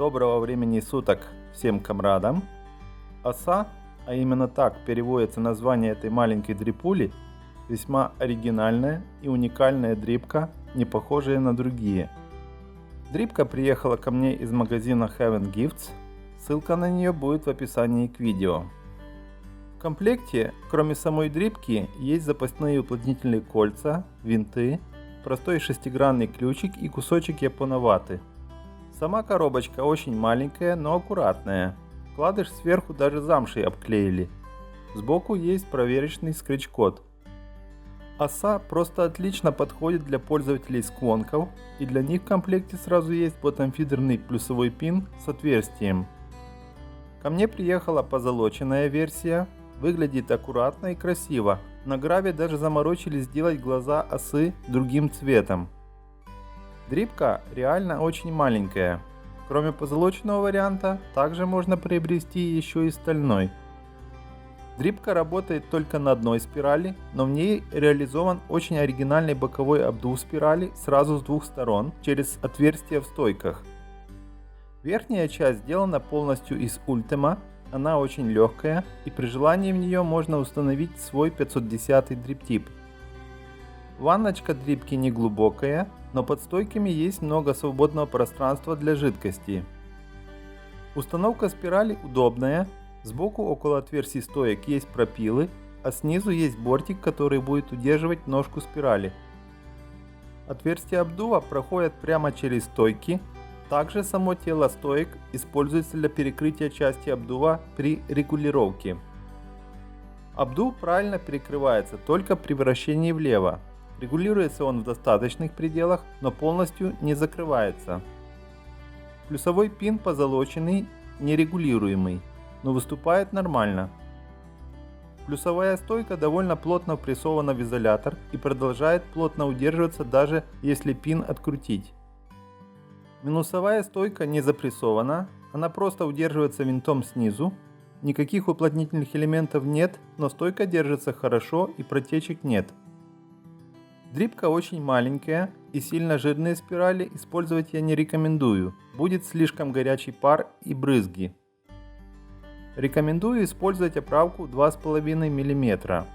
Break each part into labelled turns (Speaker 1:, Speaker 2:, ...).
Speaker 1: Доброго времени суток всем комрадам. Оса, а именно так переводится название этой маленькой дрипули, весьма оригинальная и уникальная дрипка, не похожая на другие. Дрипка приехала ко мне из магазина Heaven Gifts, ссылка на нее будет в описании к видео. В комплекте, кроме самой дрипки, есть запасные уплотнительные кольца, винты, простой шестигранный ключик и кусочек японоваты. Сама коробочка очень маленькая, но аккуратная. Вкладыш сверху даже замшей обклеили. Сбоку есть проверочный скретч-код. Оса просто отлично подходит для пользователей сквонков, и для них в комплекте сразу есть ботом-фидерный плюсовой пин с отверстием. Ко мне приехала позолоченная версия, выглядит аккуратно и красиво. На граве даже заморочились сделать глаза осы другим цветом. Дрипка реально очень маленькая. Кроме позолоченного варианта, также можно приобрести еще и стальной. Дрипка работает только на одной спирали, но в ней реализован очень оригинальный боковой обдув спирали сразу с двух сторон через отверстия в стойках. Верхняя часть сделана полностью из Ultima, она очень легкая, и при желании в нее можно установить свой 510 дриптип. Ванночка дрипки не глубокая, но под стойками есть много свободного пространства для жидкости. Установка спирали удобная, сбоку около отверстий стоек есть пропилы, а снизу есть бортик, который будет удерживать ножку спирали. Отверстия обдува проходят прямо через стойки, также само тело стоек используется для перекрытия части обдува при регулировке. Обдув правильно перекрывается только при вращении влево. Регулируется он в достаточных пределах, но полностью не закрывается. Плюсовой пин позолоченный, нерегулируемый, но выступает нормально. Плюсовая стойка довольно плотно прессована в изолятор и продолжает плотно удерживаться, даже если пин открутить. Минусовая стойка не запрессована, она просто удерживается винтом снизу. Никаких уплотнительных элементов нет, но стойка держится хорошо и протечек нет. Дрипка очень маленькая, и сильно жирные спирали использовать я не рекомендую, будет слишком горячий пар и брызги. Рекомендую использовать оправку 2,5 мм.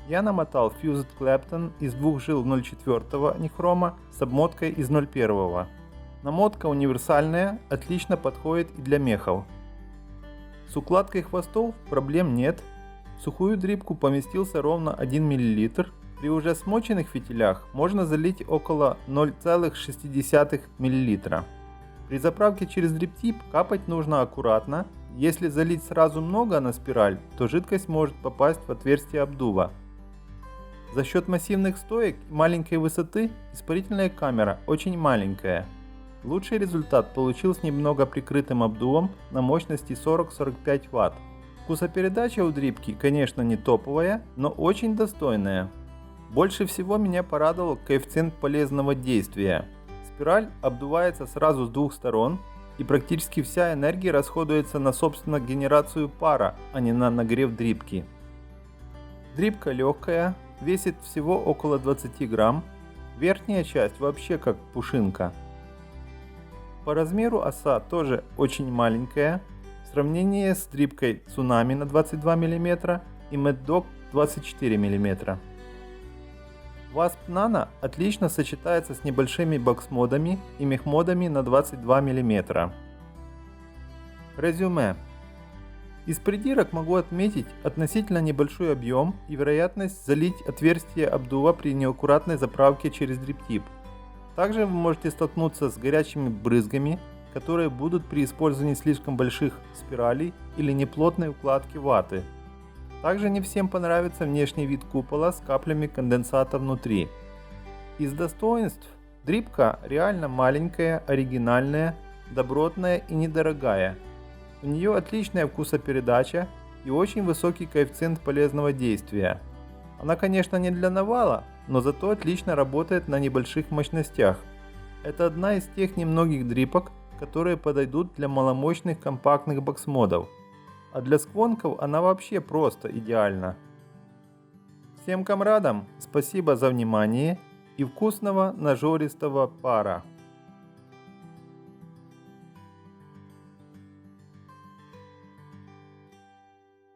Speaker 1: Я намотал Fused Clapton из двух жил 0,4 нихрома с обмоткой из 0,1. Намотка универсальная, отлично подходит и для мехов. С укладкой хвостов проблем нет. В сухую дрипку поместился ровно 1 мл. При уже смоченных фитилях можно залить около 0,6 мл. При заправке через дриптип капать нужно аккуратно. Если залить сразу много на спираль, то жидкость может попасть в отверстие обдува. За счет массивных стоек и маленькой высоты испарительная камера очень маленькая. Лучший результат получил с немного прикрытым обдувом на мощности 40-45 Вт. Вкусопередача у дрипки, конечно, не топовая, но очень достойная. Больше всего меня порадовал коэффициент полезного действия. Спираль обдувается сразу с двух сторон, и практически вся энергия расходуется на собственно генерацию пара, а не на нагрев дрипки. Дрипка легкая, весит всего около 20 грамм, верхняя часть вообще как пушинка. По размеру оса тоже очень маленькая, в сравнении с дрипкой Tsunami на 22 мм и Mad Dog 24 мм. Wasp Nano отлично сочетается с небольшими бокс-модами и мех-модами на 22 мм. Резюме. Из придирок могу отметить относительно небольшой объем и вероятность залить отверстие обдува при неаккуратной заправке через дриптип. Также вы можете столкнуться с горячими брызгами, которые будут при использовании слишком больших спиралей или неплотной укладки ваты. Также не всем понравится внешний вид купола с каплями конденсата внутри. Из достоинств дрипка реально маленькая, оригинальная, добротная и недорогая. У нее отличная вкусопередача и очень высокий коэффициент полезного действия. Она, конечно, не для навала, но зато отлично работает на небольших мощностях. Это одна из тех немногих дрипок, которые подойдут для маломощных компактных бокс-модов. А для сквонков она вообще просто идеальна. Всем комрадам спасибо за внимание и вкусного нажористого пара.